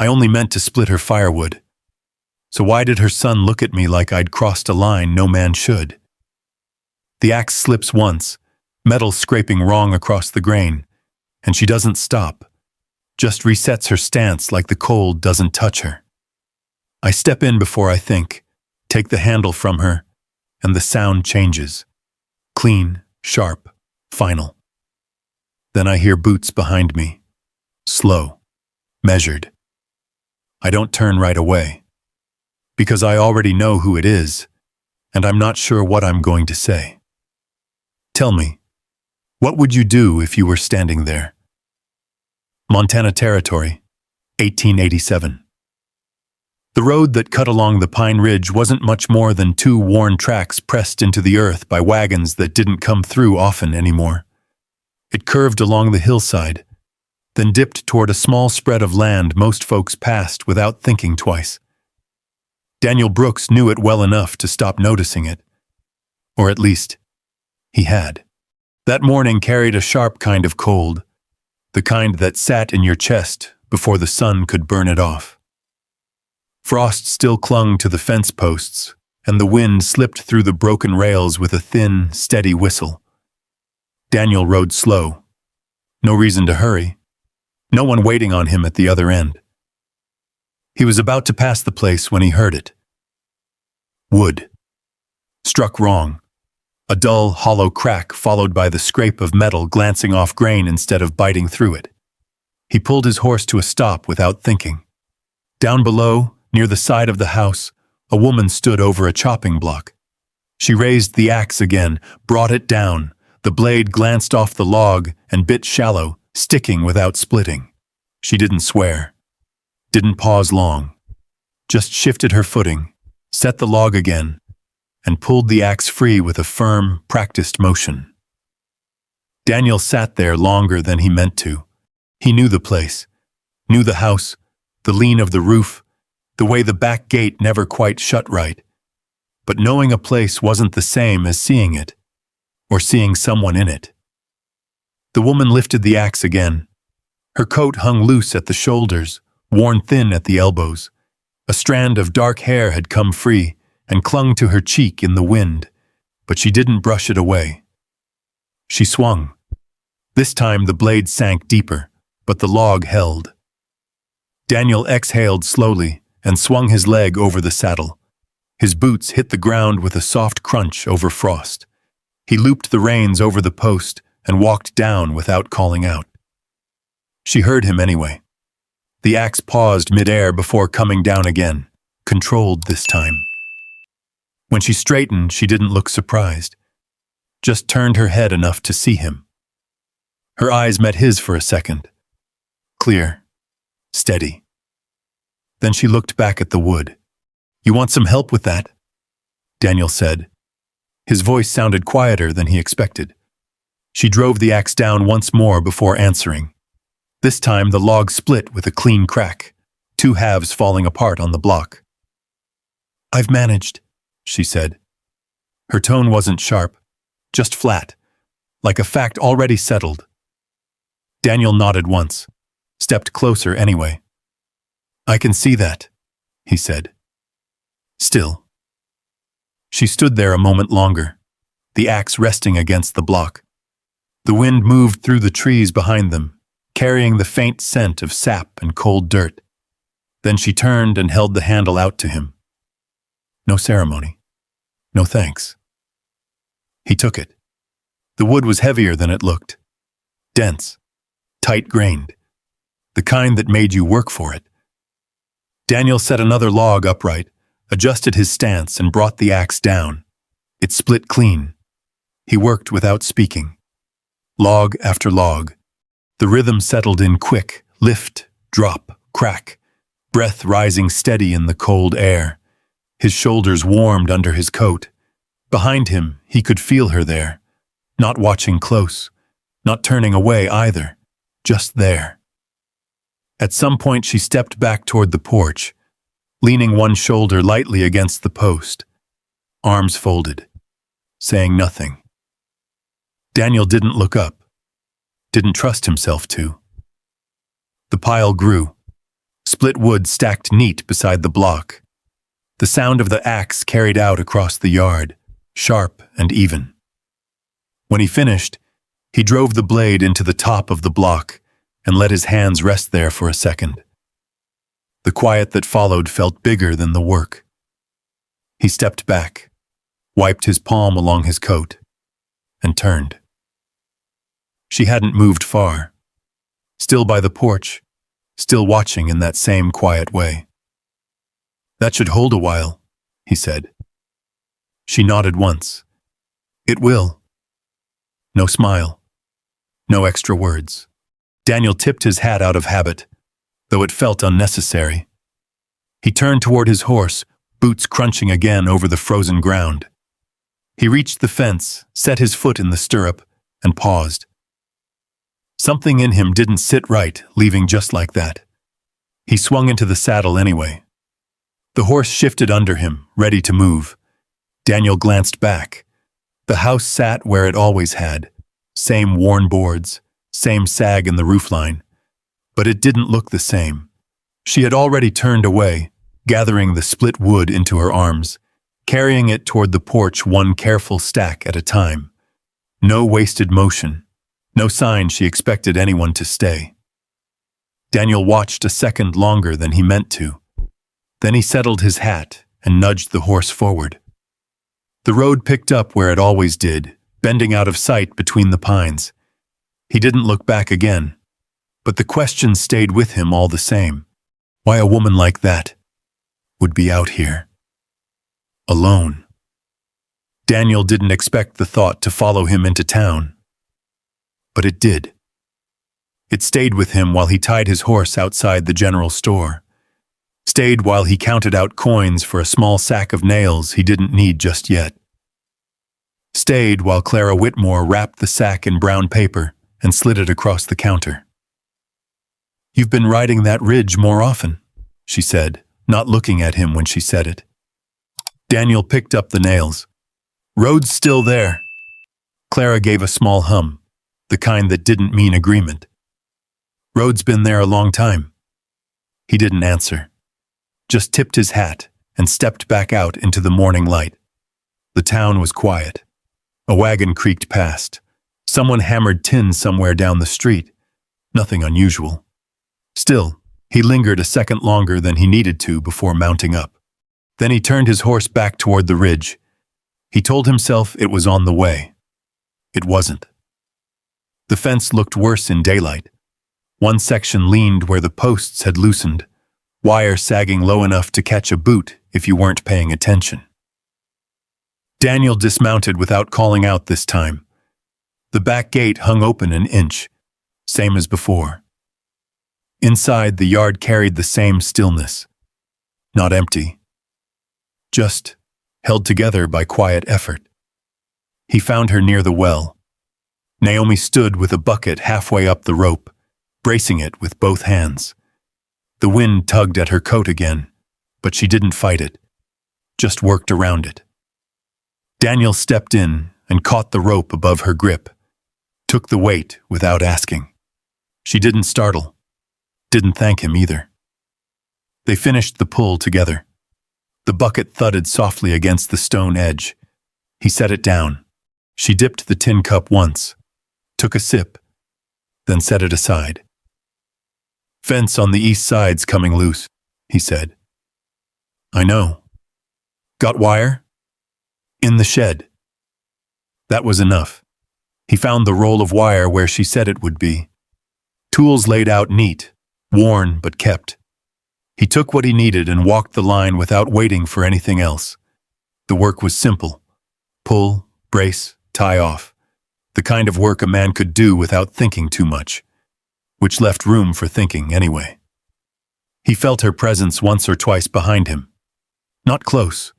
I only meant to split her firewood. So why did her son look at me like I'd crossed a line no man should? The axe slips once, metal scraping wrong across the grain, and she doesn't stop, just resets her stance like the cold doesn't touch her. I step in before I think, take the handle from her, and the sound changes. Clean, sharp, final. Then I hear boots behind me. Slow, measured. I don't turn right away, because I already know who it is, and I'm not sure what I'm going to say. Tell me, what would you do if you were standing there? Montana Territory, 1887. The road that cut along the Pine Ridge wasn't much more than two worn tracks pressed into the earth by wagons that didn't come through often anymore. It curved along the hillside, then dipped toward a small spread of land most folks passed without thinking twice. Daniel Brooks knew it well enough to stop noticing it. Or at least, he had. That morning carried a sharp kind of cold, the kind that sat in your chest before the sun could burn it off. Frost still clung to the fence posts, and the wind slipped through the broken rails with a thin, steady whistle. Daniel rode slow. No reason to hurry. No one waiting on him at the other end. He was about to pass the place when he heard it. Wood. Struck wrong. A dull, hollow crack followed by the scrape of metal glancing off grain instead of biting through it. He pulled his horse to a stop without thinking. Down below, near the side of the house, a woman stood over a chopping block. She raised the axe again, brought it down. The blade glanced off the log and bit shallow, sticking without splitting. She didn't swear. Didn't pause long. Just shifted her footing, set the log again, and pulled the axe free with a firm, practiced motion. Daniel sat there longer than he meant to. He knew the place, knew the house, the lean of the roof, the way the back gate never quite shut right. But knowing a place wasn't the same as seeing it, or seeing someone in it. The woman lifted the axe again. Her coat hung loose at the shoulders, worn thin at the elbows. A strand of dark hair had come free and clung to her cheek in the wind, but she didn't brush it away. She swung. This time the blade sank deeper, but the log held. Daniel exhaled slowly and swung his leg over the saddle. His boots hit the ground with a soft crunch over frost. He looped the reins over the post and walked down without calling out. She heard him anyway. The axe paused mid-air before coming down again, controlled this time. When she straightened, she didn't look surprised, just turned her head enough to see him. Her eyes met his for a second. Clear, steady. Then she looked back at the wood. "You want some help with that?" Daniel said. His voice sounded quieter than he expected. She drove the axe down once more before answering. This time the log split with a clean crack, two halves falling apart on the block. "I've managed," she said. Her tone wasn't sharp, just flat, like a fact already settled. Daniel nodded once, stepped closer anyway. "I can see that," he said. Still. She stood there a moment longer, the axe resting against the block. The wind moved through the trees behind them, carrying the faint scent of sap and cold dirt. Then she turned and held the handle out to him. No ceremony. No thanks. He took it. The wood was heavier than it looked. Dense, tight-grained, the kind that made you work for it. Daniel set another log upright, adjusted his stance, and brought the axe down. It split clean. He worked without speaking. Log after log. The rhythm settled in quick, lift, drop, crack, breath rising steady in the cold air. His shoulders warmed under his coat. Behind him, he could feel her there, not watching close, not turning away either, just there. At some point she stepped back toward the porch, leaning one shoulder lightly against the post, arms folded, saying nothing. Daniel didn't look up, didn't trust himself to. The pile grew, split wood stacked neat beside the block. The sound of the axe carried out across the yard, sharp and even. When he finished, he drove the blade into the top of the block and let his hands rest there for a second. The quiet that followed felt bigger than the work. He stepped back, wiped his palm along his coat, and turned. She hadn't moved far, still by the porch, still watching in that same quiet way. "That should hold a while," he said. She nodded once. "It will." No smile. No extra words. Daniel tipped his hat out of habit, though it felt unnecessary. He turned toward his horse, boots crunching again over the frozen ground. He reached the fence, set his foot in the stirrup, and paused. Something in him didn't sit right, leaving just like that. He swung into the saddle anyway. The horse shifted under him, ready to move. Daniel glanced back. The house sat where it always had. Same worn boards, same sag in the roofline. But it didn't look the same. She had already turned away, gathering the split wood into her arms, carrying it toward the porch one careful stack at a time. No wasted motion. No sign she expected anyone to stay. Daniel watched a second longer than he meant to. Then he settled his hat and nudged the horse forward. The road picked up where it always did, bending out of sight between the pines. He didn't look back again, but the question stayed with him all the same. Why a woman like that would be out here, alone. Daniel didn't expect the thought to follow him into town, but it did. It stayed with him while he tied his horse outside the general store. Stayed while he counted out coins for a small sack of nails he didn't need just yet. Stayed while Clara Whitmore wrapped the sack in brown paper and slid it across the counter. "You've been riding that ridge more often," she said, not looking at him when she said it. Daniel picked up the nails. "Road's still there." Clara gave a small hum, the kind that didn't mean agreement. "Road's been there a long time." He didn't answer, just tipped his hat and stepped back out into the morning light. The town was quiet. A wagon creaked past. Someone hammered tin somewhere down the street. Nothing unusual. Still, he lingered a second longer than he needed to before mounting up. Then he turned his horse back toward the ridge. He told himself it was on the way. It wasn't. The fence looked worse in daylight. One section leaned where the posts had loosened, wire sagging low enough to catch a boot if you weren't paying attention. Daniel dismounted without calling out this time. The back gate hung open an inch, same as before. Inside, the yard carried the same stillness. Not empty. Just held together by quiet effort. He found her near the well. Naomi stood with a bucket halfway up the rope, bracing it with both hands. The wind tugged at her coat again, but she didn't fight it, just worked around it. Daniel stepped in and caught the rope above her grip, took the weight without asking. She didn't startle, didn't thank him either. They finished the pull together. The bucket thudded softly against the stone edge. He set it down. She dipped the tin cup once, took a sip, then set it aside. "Fence on the east side's coming loose," he said. "I know." "Got wire?" "In the shed." That was enough. He found the roll of wire where she said it would be. Tools laid out neat, worn but kept. He took what he needed and walked the line without waiting for anything else. The work was simple. Pull, brace, tie off. The kind of work a man could do without thinking too much, which left room for thinking anyway. He felt her presence once or twice behind him. Not close,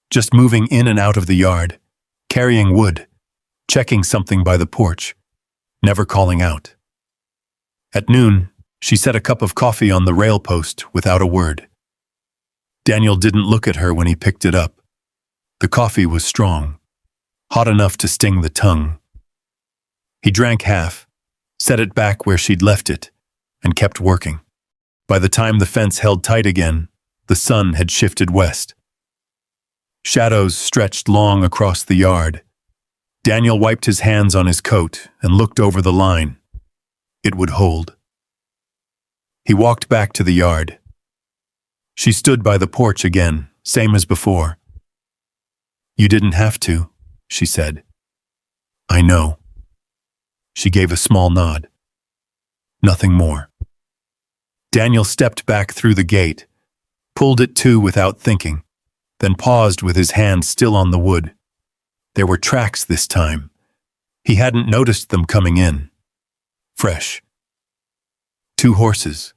just moving in and out of the yard, carrying wood, checking something by the porch, never calling out. At noon, she set a cup of coffee on the rail post without a word. Daniel didn't look at her when he picked it up. The coffee was strong, hot enough to sting the tongue. He drank half, set it back where she'd left it, and kept working. By the time the fence held tight again, the sun had shifted west. Shadows stretched long across the yard. Daniel wiped his hands on his coat and looked over the line. It would hold. He walked back to the yard. She stood by the porch again, same as before. "You didn't have to," she said. "I know." She gave a small nod. Nothing more. Daniel stepped back through the gate, pulled it to without thinking, then paused with his hand still on the wood. There were tracks this time. He hadn't noticed them coming in. Fresh. 2 horses.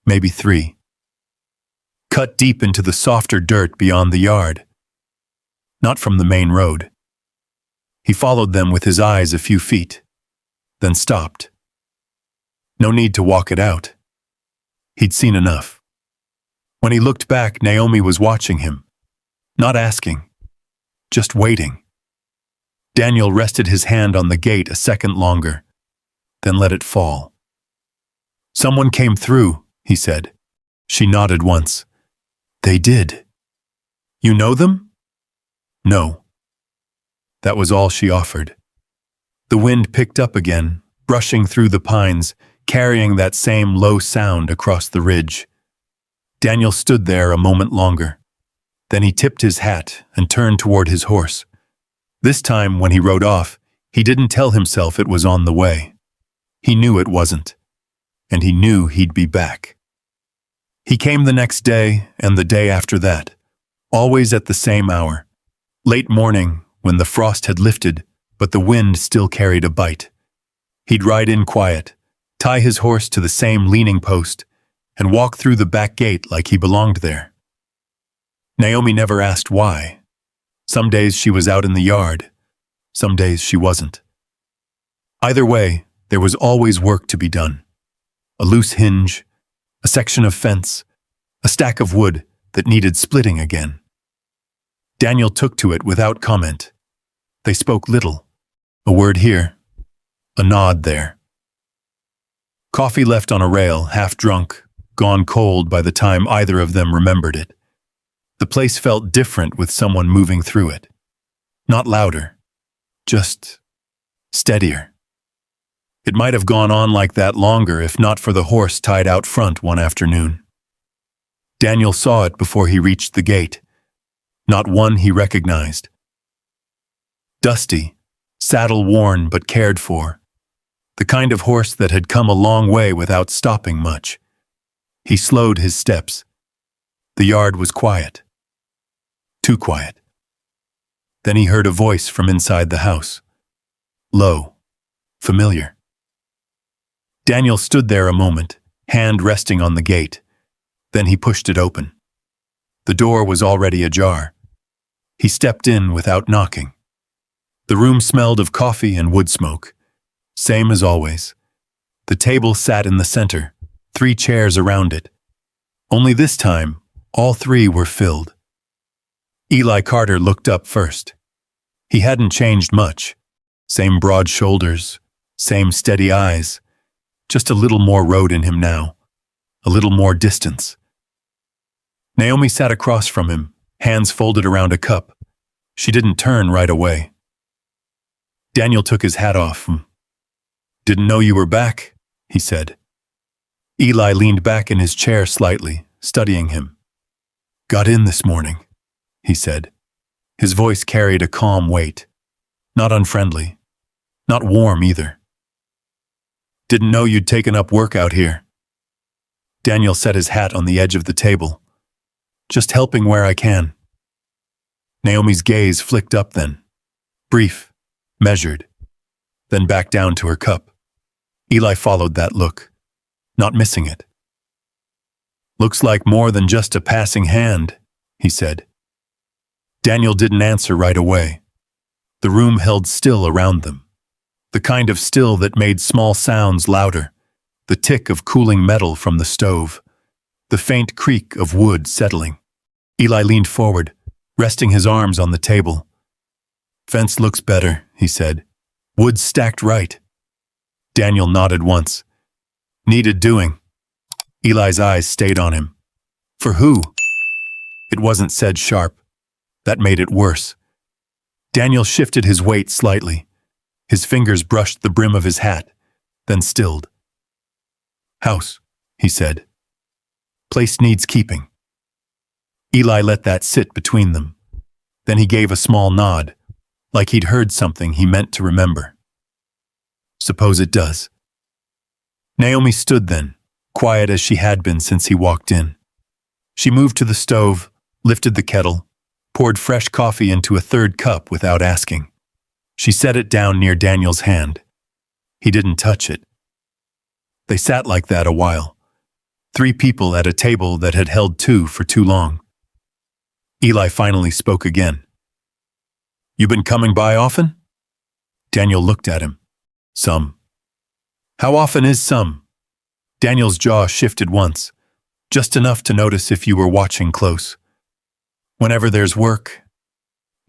Maybe 3. Cut deep into the softer dirt beyond the yard. Not from the main road. He followed them with his eyes a few feet, then stopped. No need to walk it out. He'd seen enough. When he looked back, Naomi was watching him, not asking, just waiting. Daniel rested his hand on the gate a second longer, then let it fall. "Someone came through," he said. She nodded once. "They did. You know them?" "No." That was all she offered. The wind picked up again, brushing through the pines, carrying that same low sound across the ridge. Daniel stood there a moment longer. Then he tipped his hat and turned toward his horse. This time, when he rode off, he didn't tell himself it was on the way. He knew it wasn't, and he knew he'd be back. He came the next day and the day after that, always at the same hour. Late morning, when the frost had lifted, but the wind still carried a bite. He'd ride in quiet, tie his horse to the same leaning post, and walk through the back gate like he belonged there. Naomi never asked why. Some days she was out in the yard, some days she wasn't. Either way, there was always work to be done. A loose hinge, a section of fence, a stack of wood that needed splitting again. Daniel took to it without comment. They spoke little. A word here, a nod there. Coffee left on a rail, half drunk, gone cold by the time either of them remembered it. The place felt different with someone moving through it. Not louder, just steadier. It might have gone on like that longer if not for the horse tied out front one afternoon. Daniel saw it before he reached the gate. Not one he recognized. Dusty, saddle worn but cared for. The kind of horse that had come a long way without stopping much. He slowed his steps. The yard was quiet. Too quiet. Then he heard a voice from inside the house. Low, familiar. Daniel stood there a moment, hand resting on the gate. Then he pushed it open. The door was already ajar. He stepped in without knocking. The room smelled of coffee and wood smoke. Same as always. The table sat in the center, 3 chairs around it. Only this time, all 3 were filled. Eli Carter looked up first. He hadn't changed much. Same broad shoulders, same steady eyes. Just a little more road in him now. A little more distance. Naomi sat across from him, hands folded around a cup. She didn't turn right away. Daniel took his hat off. "Didn't know you were back," he said. Eli leaned back in his chair slightly, studying him. "Got in this morning," he said. His voice carried a calm weight. Not unfriendly. Not warm either. "Didn't know you'd taken up work out here." Daniel set his hat on the edge of the table. "Just helping where I can." Naomi's gaze flicked up then. Brief, measured, then back down to her cup. Eli followed that look, not missing it. "Looks like more than just a passing hand," he said. Daniel didn't answer right away. The room held still around them. The kind of still that made small sounds louder. The tick of cooling metal from the stove. The faint creak of wood settling. Eli leaned forward, resting his arms on the table. "Fence looks better," he said. "Wood's stacked right." Daniel nodded once. "Needed doing." Eli's eyes stayed on him. For who? It wasn't said sharp. That made it worse. Daniel shifted his weight slightly. His fingers brushed the brim of his hat, then stilled. House, he said. Place needs keeping. Eli let that sit between them. Then he gave a small nod, like he'd heard something he meant to remember. Suppose it does. Naomi stood then, quiet as she had been since he walked in. She moved to the stove, lifted the kettle, poured fresh coffee into a third cup without asking. She set it down near Daniel's hand. He didn't touch it. They sat like that a while. 3 people at a table that had held 2 for too long. Eli finally spoke again. You been coming by often? Daniel looked at him. Some. How often is some? Daniel's jaw shifted once, just enough to notice if you were watching close. Whenever there's work.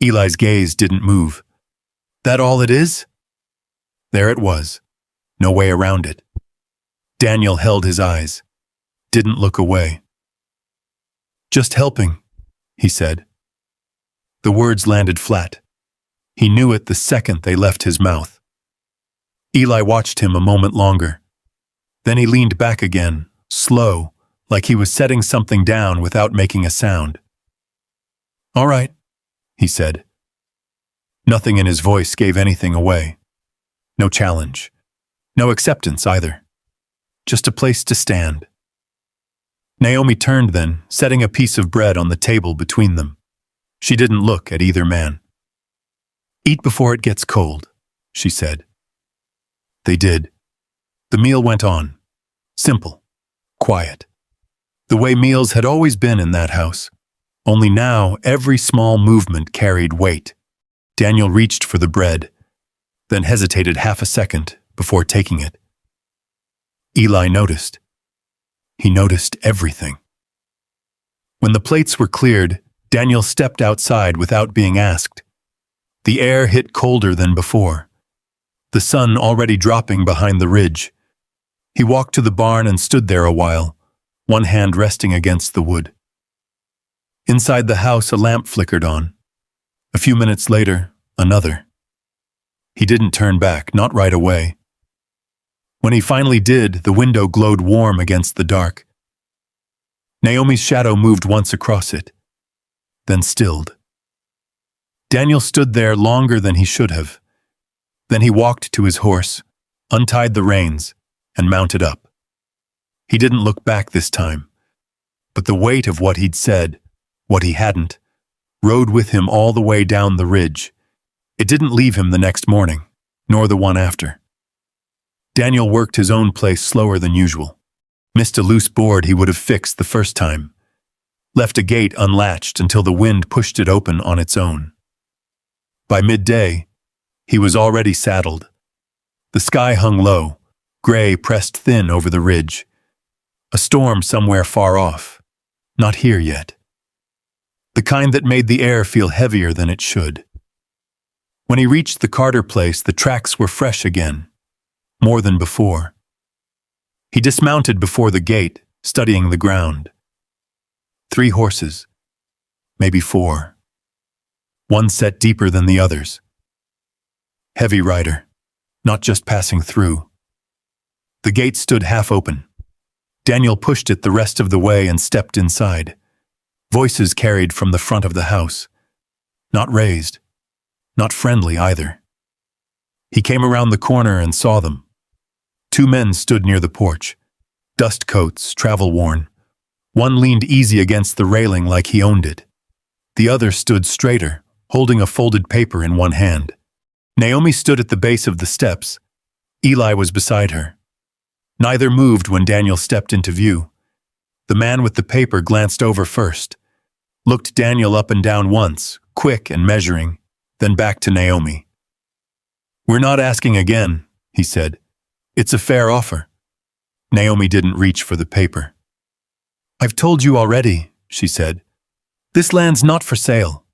Eli's gaze didn't move. That all it is? There it was. No way around it. Daniel held his eyes, didn't look away. Just helping, he said. The words landed flat. He knew it the second they left his mouth. Eli watched him a moment longer. Then he leaned back again, slow, like he was setting something down without making a sound. All right, he said. Nothing in his voice gave anything away. No challenge. No acceptance either. Just a place to stand. Naomi turned then, setting a piece of bread on the table between them. She didn't look at either man. Eat before it gets cold, she said. They did. The meal went on. Simple. Quiet. The way meals had always been in that house. Only now every small movement carried weight. Daniel reached for the bread, then hesitated half a second before taking it. Eli noticed. He noticed everything. When the plates were cleared, Daniel stepped outside without being asked. The air hit colder than before, the sun already dropping behind the ridge. He walked to the barn and stood there a while, one hand resting against the wood. Inside the house, a lamp flickered on. A few minutes later, another. He didn't turn back, not right away. When he finally did, the window glowed warm against the dark. Naomi's shadow moved once across it, then stilled. Daniel stood there longer than he should have. Then he walked to his horse, untied the reins, and mounted up. He didn't look back this time, but the weight of what he'd said, what he hadn't, rode with him all the way down the ridge. It didn't leave him the next morning, nor the one after. Daniel worked his own place slower than usual. Missed a loose board he would have fixed the first time. Left a gate unlatched until the wind pushed it open on its own. By midday, he was already saddled. The sky hung low, gray pressed thin over the ridge. A storm somewhere far off, not here yet. The kind that made the air feel heavier than it should. When he reached the Carter place, the tracks were fresh again, more than before. He dismounted before the gate, studying the ground. 3 horses, maybe 4. One set deeper than the others. Heavy rider, not just passing through. The gate stood half open. Daniel pushed it the rest of the way and stepped inside. Voices carried from the front of the house. Not raised, not friendly either. He came around the corner and saw them. 2 men stood near the porch, dust coats, travel-worn. One leaned easy against the railing like he owned it. The other stood straighter, holding a folded paper in one hand. Naomi stood at the base of the steps. Eli was beside her. Neither moved when Daniel stepped into view. The man with the paper glanced over first, looked Daniel up and down once, quick and measuring, then back to Naomi. "We're not asking again," he said. "It's a fair offer." Naomi didn't reach for the paper. "I've told you already," she said. "This land's not for sale."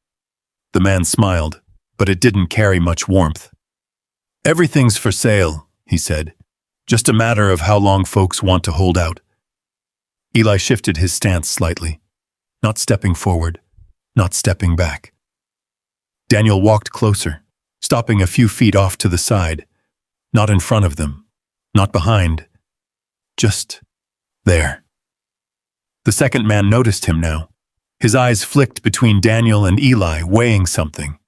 The man smiled, but it didn't carry much warmth. "Everything's for sale," he said. "Just a matter of how long folks want to hold out." Eli shifted his stance slightly, not stepping forward, not stepping back. Daniel walked closer, stopping a few feet off to the side, not in front of them, not behind, just there. The second man noticed him now. His eyes flicked between Daniel and Eli, weighing something.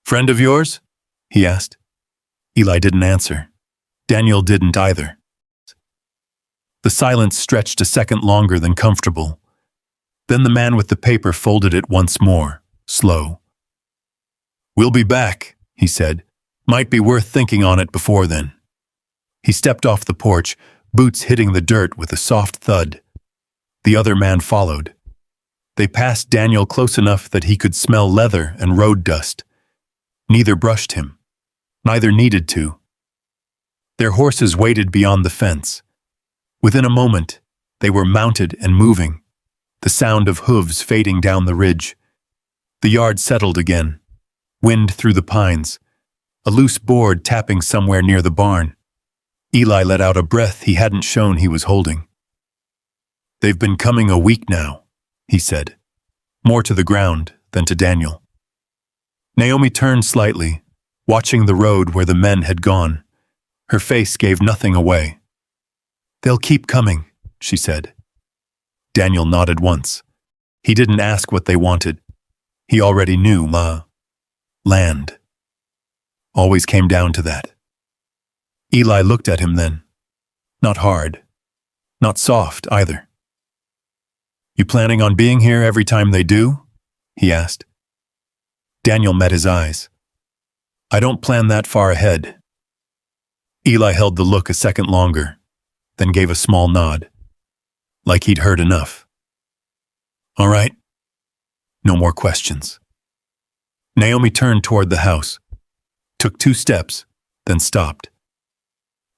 "Friend of yours?" he asked. Eli didn't answer. Daniel didn't either. The silence stretched a second longer than comfortable. Then the man with the paper folded it once more, slow. "We'll be back," he said. "Might be worth thinking on it before then." He stepped off the porch, boots hitting the dirt with a soft thud. The other man followed. They passed Daniel close enough that he could smell leather and road dust. Neither brushed him. Neither needed to. Their horses waited beyond the fence. Within a moment, they were mounted and moving, the sound of hooves fading down the ridge. The yard settled again, wind through the pines, a loose board tapping somewhere near the barn. Eli let out a breath he hadn't shown he was holding. "They've been coming a week now," he said, more to the ground than to Daniel. Naomi turned slightly, watching the road where the men had gone. Her face gave nothing away. "They'll keep coming," she said. Daniel nodded once. He didn't ask what they wanted. He already knew land. Always came down to that. Eli looked at him then. Not hard. Not soft either. "You planning on being here every time they do?" he asked. Daniel met his eyes. "I don't plan that far ahead." Eli held the look a second longer, then gave a small nod, like he'd heard enough. "All right." No more questions. Naomi turned toward the house, took 2 steps, then stopped.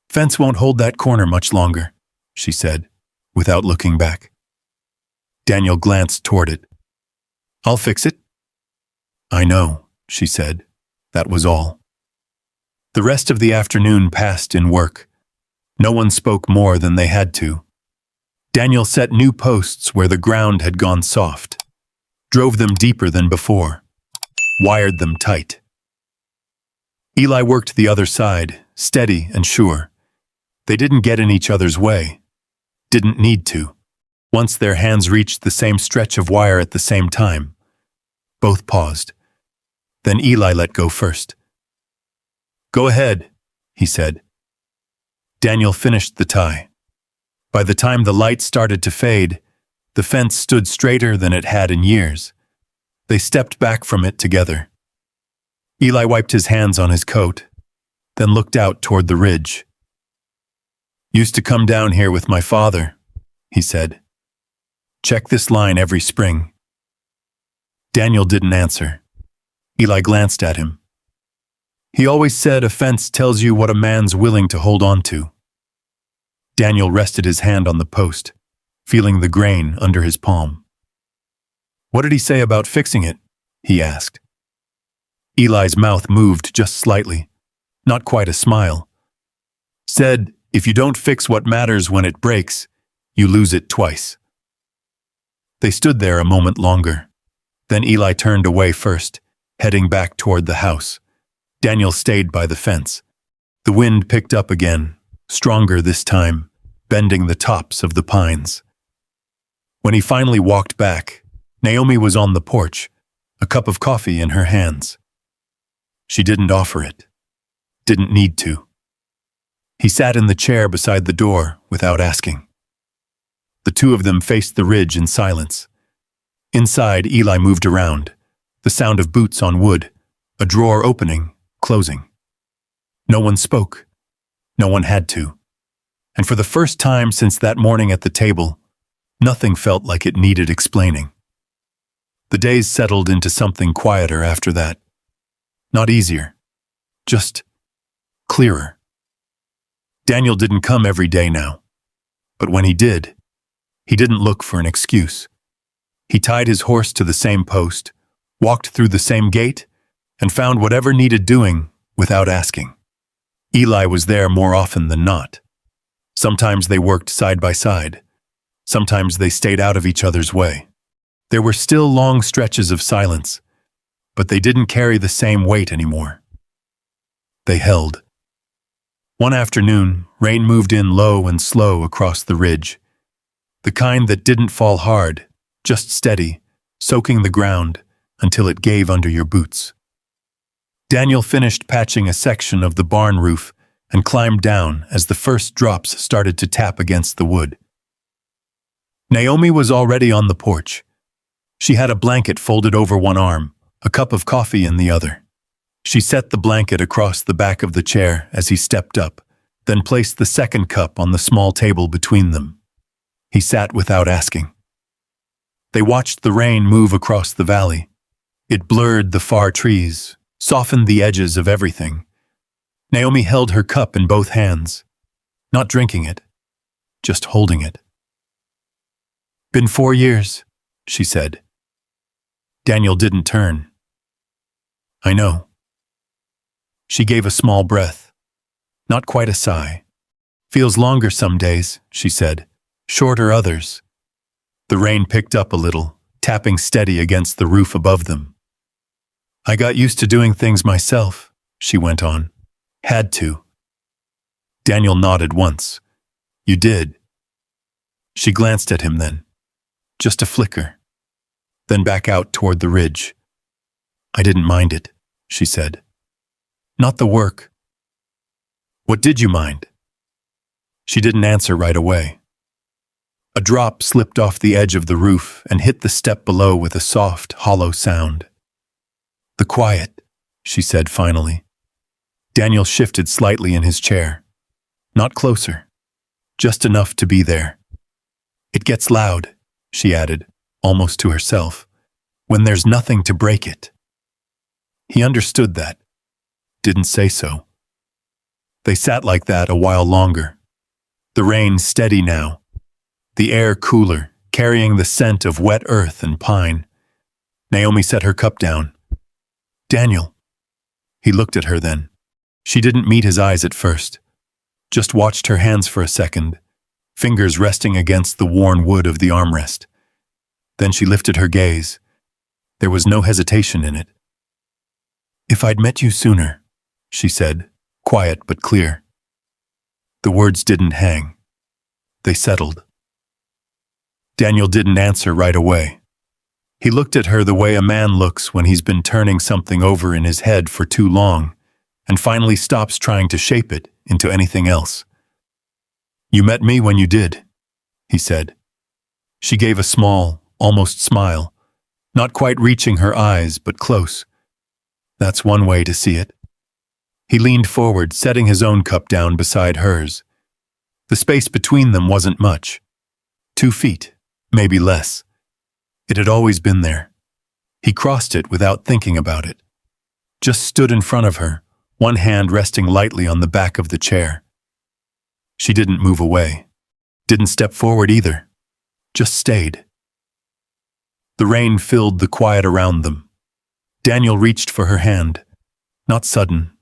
"Fence won't hold that corner much longer," she said, without looking back. Daniel glanced toward it. "I'll fix it." "I know," she said. That was all. The rest of the afternoon passed in work. No one spoke more than they had to. Daniel set new posts where the ground had gone soft, drove them deeper than before, wired them tight. Eli worked the other side, steady and sure. They didn't get in each other's way. Didn't need to. Once their hands reached the same stretch of wire at the same time, both paused. Then Eli let go first. "Go ahead," he said. Daniel finished the tie. By the time the light started to fade, the fence stood straighter than it had in years. They stepped back from it together. Eli wiped his hands on his coat, then looked out toward the ridge. "Used to come down here with my father," he said. "Check this line every spring." Daniel didn't answer. Eli glanced at him. "He always said a fence tells you what a man's willing to hold on to." Daniel rested his hand on the post, feeling the grain under his palm. "What did he say about fixing it?" he asked. Eli's mouth moved just slightly, not quite a smile. "Said, if you don't fix what matters when it breaks, you lose it twice." They stood there a moment longer. Then Eli turned away first, heading back toward the house. Daniel stayed by the fence. The wind picked up again, stronger this time, bending the tops of the pines. When he finally walked back, Naomi was on the porch, a cup of coffee in her hands. She didn't offer it. Didn't need to. He sat in the chair beside the door without asking. The two of them faced the ridge in silence. Inside, Eli moved around, the sound of boots on wood, a drawer opening, closing. No one spoke. No one had to. And for the first time since that morning at the table, nothing felt like it needed explaining. The days settled into something quieter after that. Not easier, just clearer. Daniel didn't come every day now, but when he didn't look for an excuse. He tied his horse to the same post, walked through the same gate, and found whatever needed doing without asking. Eli was there more often than not. Sometimes they worked side by side. Sometimes they stayed out of each other's way. There were still long stretches of silence, but they didn't carry the same weight anymore. They held. One afternoon, rain moved in low and slow across the ridge. The kind that didn't fall hard, just steady, soaking the ground until it gave under your boots. Daniel finished patching a section of the barn roof and climbed down as the first drops started to tap against the wood. Naomi was already on the porch. She had a blanket folded over one arm, a cup of coffee in the other. She set the blanket across the back of the chair as he stepped up, then placed the second cup on the small table between them. He sat without asking. They watched the rain move across the valley. It blurred the far trees, softened the edges of everything. Naomi held her cup in both hands, not drinking it, just holding it. "Been 4 years," she said. Daniel didn't turn. "I know." She gave a small breath, not quite a sigh. "Feels longer some days," she said, "shorter others." The rain picked up a little, tapping steady against the roof above them. "I got used to doing things myself," she went on. "Had to." Daniel nodded once. "You did." She glanced at him then. Just a flicker. Then back out toward the ridge. "I didn't mind it," she said. "Not the work." "What did you mind?" She didn't answer right away. A drop slipped off the edge of the roof and hit the step below with a soft, hollow sound. "The quiet," she said finally. Daniel shifted slightly in his chair. Not closer, just enough to be there. "It gets loud," she added, almost to herself, "when there's nothing to break it." He understood that, didn't say so. They sat like that a while longer. The rain steady now, the air cooler, carrying the scent of wet earth and pine. Naomi set her cup down. "Daniel." He looked at her then. She didn't meet his eyes at first, just watched her hands for a second, fingers resting against the worn wood of the armrest. Then she lifted her gaze. There was no hesitation in it. "If I'd met you sooner," she said, quiet but clear. The words didn't hang. They settled. Daniel didn't answer right away. He looked at her the way a man looks when he's been turning something over in his head for too long, and finally stops trying to shape it into anything else. "You met me when you did," he said. She gave a small, almost smile, not quite reaching her eyes, but close. "That's one way to see it." He leaned forward, setting his own cup down beside hers. The space between them wasn't much. 2 feet, maybe less. It had always been there. He crossed it without thinking about it. Just stood in front of her, one hand resting lightly on the back of the chair. She didn't move away. Didn't step forward either. Just stayed. The rain filled the quiet around them. Daniel reached for her hand. Not sudden,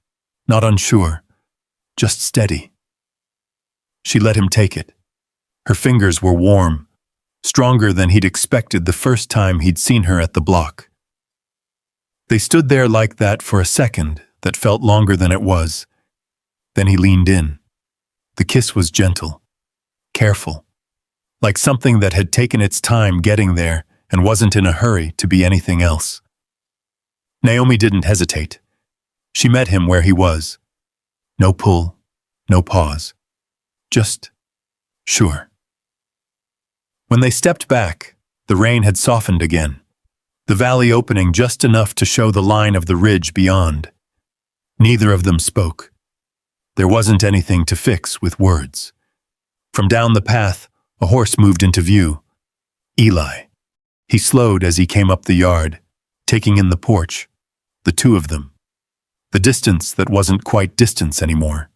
not unsure, just steady. She let him take it. Her fingers were warm, stronger than he'd expected the first time he'd seen her at the block. They stood there like that for a second that felt longer than it was. Then he leaned in. The kiss was gentle, careful, like something that had taken its time getting there and wasn't in a hurry to be anything else. Naomi didn't hesitate. She met him where he was. No pull, no pause. Just, sure. When they stepped back, the rain had softened again, the valley opening just enough to show the line of the ridge beyond. Neither of them spoke. There wasn't anything to fix with words. From down the path, a horse moved into view. Eli. He slowed as he came up the yard, taking in the porch, the two of them. The distance that wasn't quite distance anymore.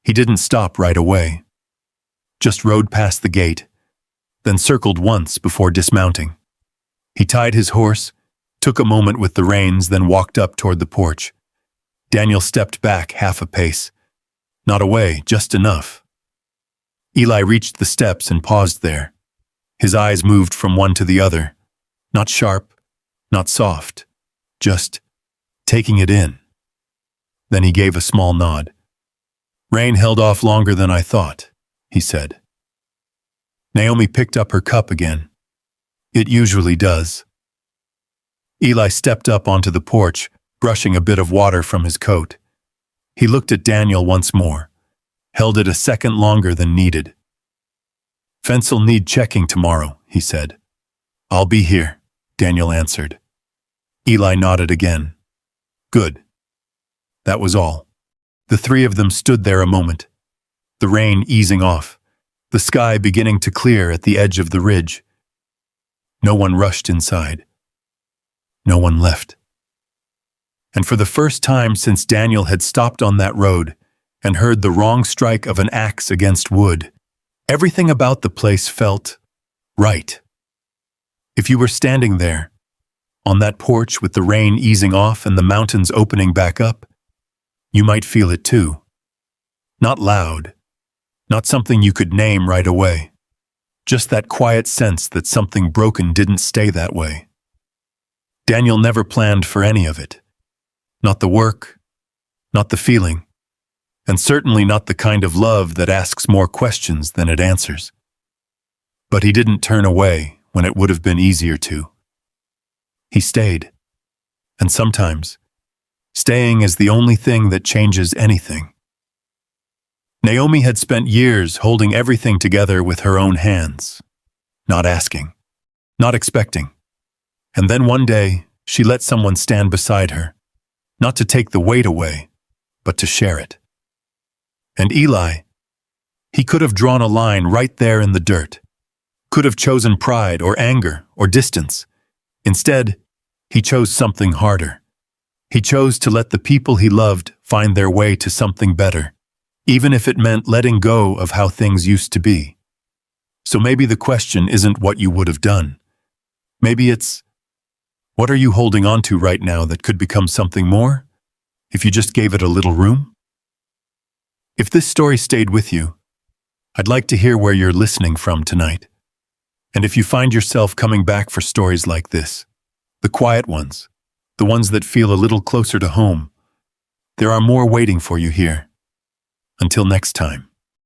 He didn't stop right away. Just rode past the gate, then circled once before dismounting. He tied his horse, took a moment with the reins, then walked up toward the porch. Daniel stepped back half a pace. Not away, just enough. Eli reached the steps and paused there. His eyes moved from one to the other, not sharp, not soft, just taking it in. Then he gave a small nod. "Rain held off longer than I thought," he said. Naomi picked up her cup again. "It usually does." Eli stepped up onto the porch, brushing a bit of water from his coat. He looked at Daniel once more, held it a second longer than needed. "Fence'll need checking tomorrow," he said. "I'll be here," Daniel answered. Eli nodded again. "Good." That was all. The three of them stood there a moment, the rain easing off, the sky beginning to clear at the edge of the ridge. No one rushed inside. No one left. And for the first time since Daniel had stopped on that road and heard the wrong strike of an axe against wood, everything about the place felt right. If you were standing there, on that porch with the rain easing off and the mountains opening back up, you might feel it too. Not loud, not something you could name right away. Just that quiet sense that something broken didn't stay that way. Daniel never planned for any of it. Not the work, not the feeling, and certainly not the kind of love that asks more questions than it answers. But he didn't turn away when it would have been easier to. He stayed. And sometimes, staying is the only thing that changes anything. Naomi had spent years holding everything together with her own hands, not asking, not expecting. And then one day, she let someone stand beside her, not to take the weight away, but to share it. And Eli, he could have drawn a line right there in the dirt, could have chosen pride or anger or distance. Instead, he chose something harder. He chose to let the people he loved find their way to something better, even if it meant letting go of how things used to be. So maybe the question isn't what you would have done. Maybe it's, what are you holding on to right now that could become something more, if you just gave it a little room? If this story stayed with you, I'd like to hear where you're listening from tonight. And if you find yourself coming back for stories like this, the quiet ones, the ones that feel a little closer to home, there are more waiting for you here. Until next time.